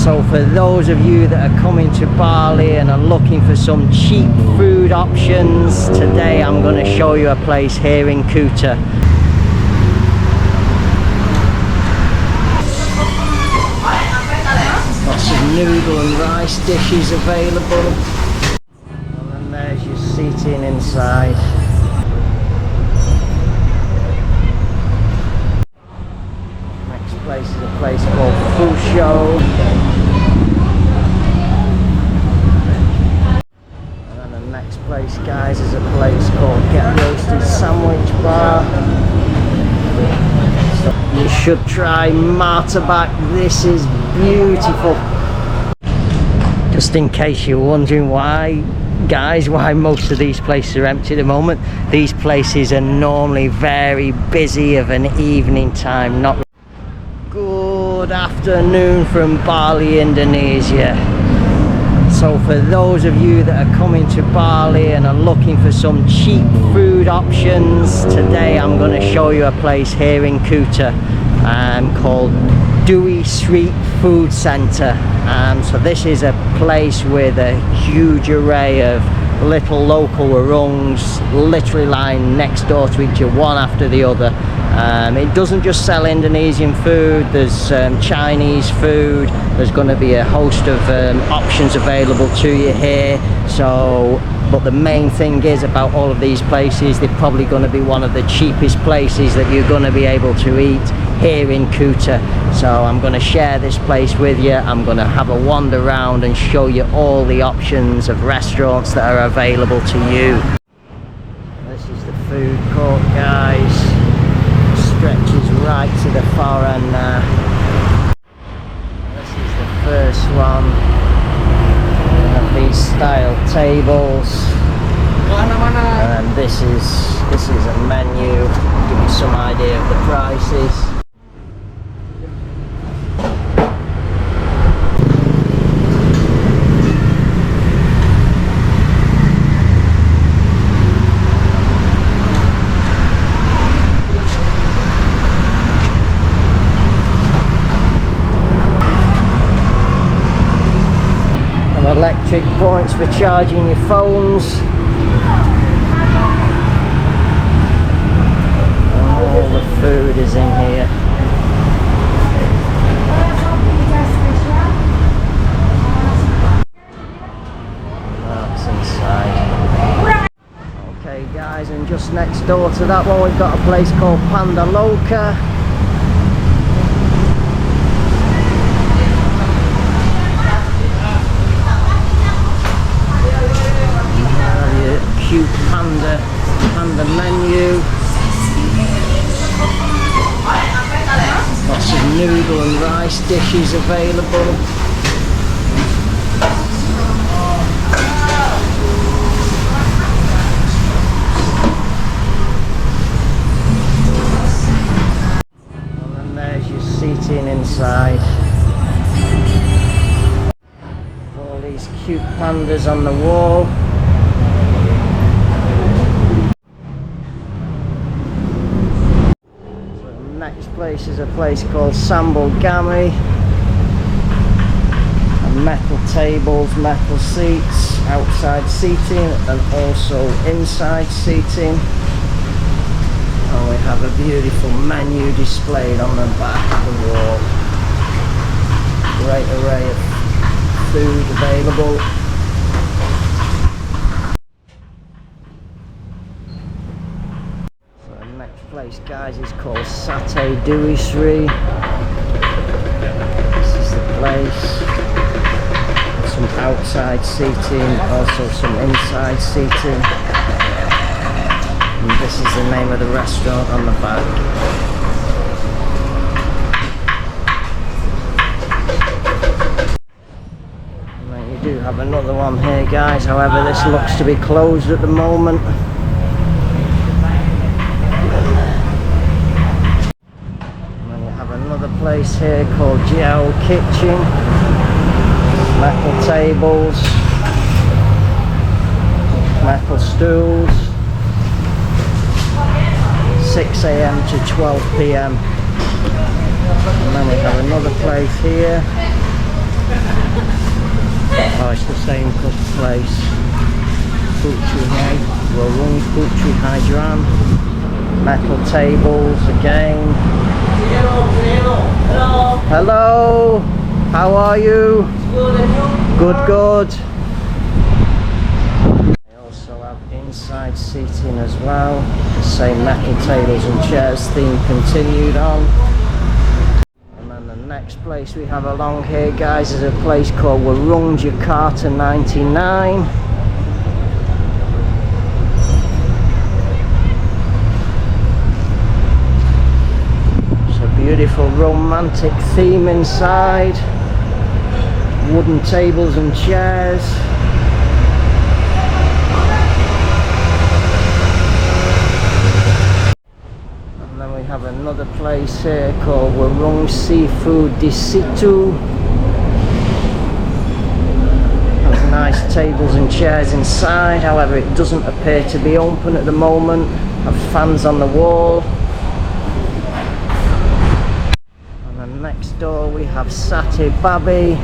So for those of you that are coming to Bali and are looking for some cheap food options, today I'm going to show you a place here in Kuta. Lots of noodle and rice dishes available. And then there's your seating inside. Next place is a place called Fushou. And then the next place, guys, is a place called Get Roasted Sandwich Bar. So you should try motorbike. This is beautiful. Just in case you're wondering why, guys, why most of these places are empty at the moment, these places are normally very busy of an evening time. Not good afternoon from Bali, Indonesia. So for those of you that are coming to Bali and are looking for some cheap food options, today I'm going to show you a place here in Kuta called Dewi Sri Food Centre. So this is a place with a huge array of little local warungs literally lying next door to each other, one after the other. It doesn't just sell Indonesian food, there's Chinese food, there's going to be a host of options available to you here. But the main thing is about all of these places, they're probably going to be one of the cheapest places that you're going to be able to eat here in Kuta. So I'm going to share this place with you. I'm going to have a wander around and show you all the options of restaurants that are available to you. This is the food court, guys. Stretches right to the far end there. This is the first one. We have these style tables. And this is a menu. Give you some idea of the prices. Electric points for charging your phones. All the food is in here. That's inside. Okay, guys, and just next door to that one we've got a place called Pandaloka. Cute panda menu. Lots of noodle and rice dishes available. And then there's your seating inside. All these cute pandas on the wall. Next place is a place called Sambal Gami. And metal tables, metal seats, outside seating and also inside seating. And we have a beautiful menu displayed on the back of the wall. Great array of food available. Place, guys, is called Sate Dewi Sri. This is the place. Some outside seating, also some inside seating. And this is the name of the restaurant on the back. And then you do have another one here, guys. However, this looks to be closed at the moment. Place here called Jioe Kitchen. Metal tables, metal stools. 6 AM to 12 PM. And then we have another place here. Oh, it's the same place. Warung, Fushou Hydran. Metal tables again. Hello. How are you? Good, good. They also have inside seating as well. The same metal tables and chairs theme continued on. And then the next place we have along here, guys, is a place called Warung, Jakarta 99. Beautiful romantic theme inside, wooden tables and chairs. And then we have another place here called Warung Seafood Disitu. Has nice tables and chairs inside, however it doesn't appear to be open at the moment. Have fans on the wall. Next door we have Sate babi.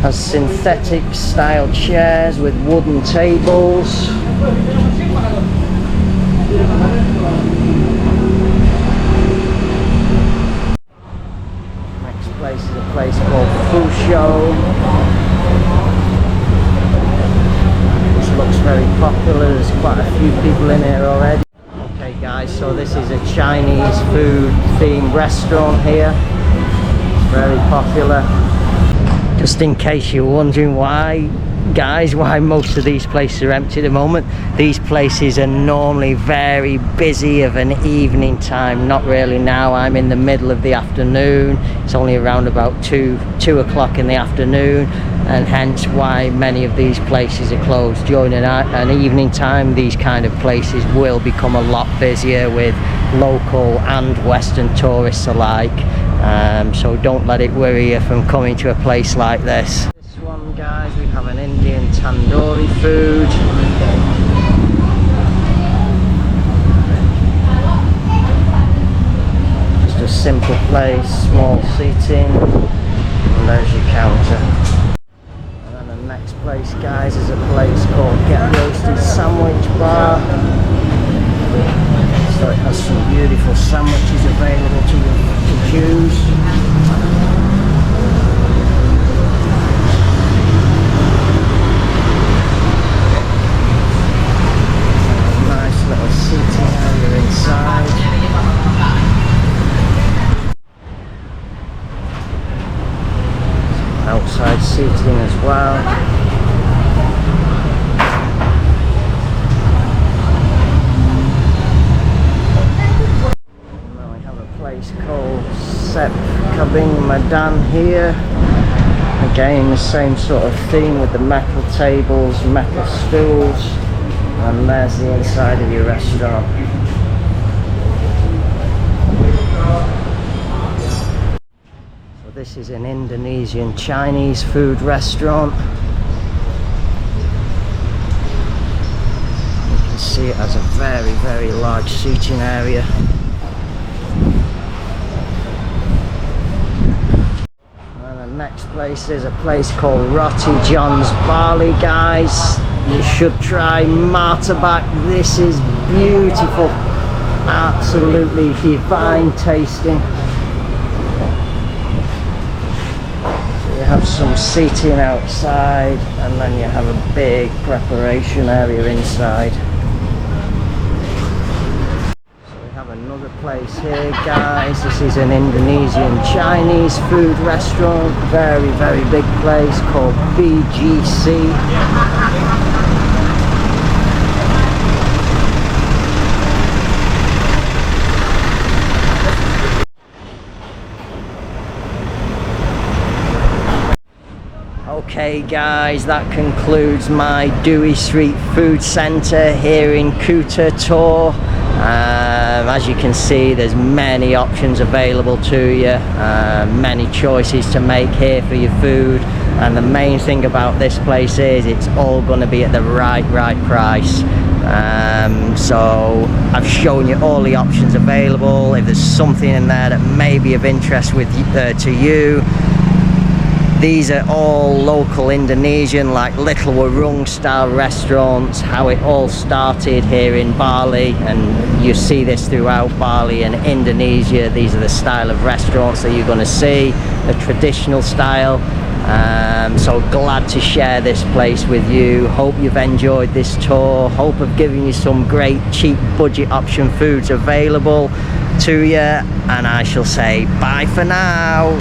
Has synthetic style chairs with wooden tables. Next place is a place called Fushou. This looks very popular, there's quite a few people in here already. Guys, so this is a Chinese food themed restaurant here. It's very popular. Just in case you're wondering why, guys, why most of these places are empty at the moment. These places are normally very busy of an evening time. Not really now. I'm in the middle of the afternoon. It's only around about 2 o'clock in the afternoon, and hence why many of these places are closed. During an evening time, these kind of places will become a lot busier with local and Western tourists alike. So don't let it worry you from coming to a place like this. This one, guys, we have an Indian tandoori food. Just a simple place, small seating, and there's your counter. Next place, guys, is a place called Get Roasted Sandwich Bar. So it has some beautiful sandwiches available to choose. Nice little seating area inside. Outside seating as well. Now we have a place called Kambing, Medan here. Again, the same sort of theme with the metal tables, metal stools, and there's the inside of your restaurant. This is an Indonesian Chinese food restaurant. You can see it has a very, very large seating area. And the next place is a place called Roti John's Bali, guys. You should try motorbike. This is beautiful, absolutely divine tasting. Have some seating outside, and then you have a big preparation area inside. So we have another place here, guys. This is an Indonesian Chinese food restaurant, very, very big place called BGC. Okay guys, that concludes my Dewi Sri food centre here in Kuta tour. As you can see, there's many options available to you, many choices to make here for your food, and the main thing about this place is it's all going to be at the right price. So I've shown you all the options available. If there's something in there that may be of interest to you, these are all local Indonesian, like little Warung style restaurants, how it all started here in Bali, and you see this throughout Bali and Indonesia. These are the style of restaurants that you're going to see, the traditional style. So glad to share this place with you. Hope you've enjoyed this tour. Hope I've given you some great cheap budget option foods available to you, and I shall say bye for now.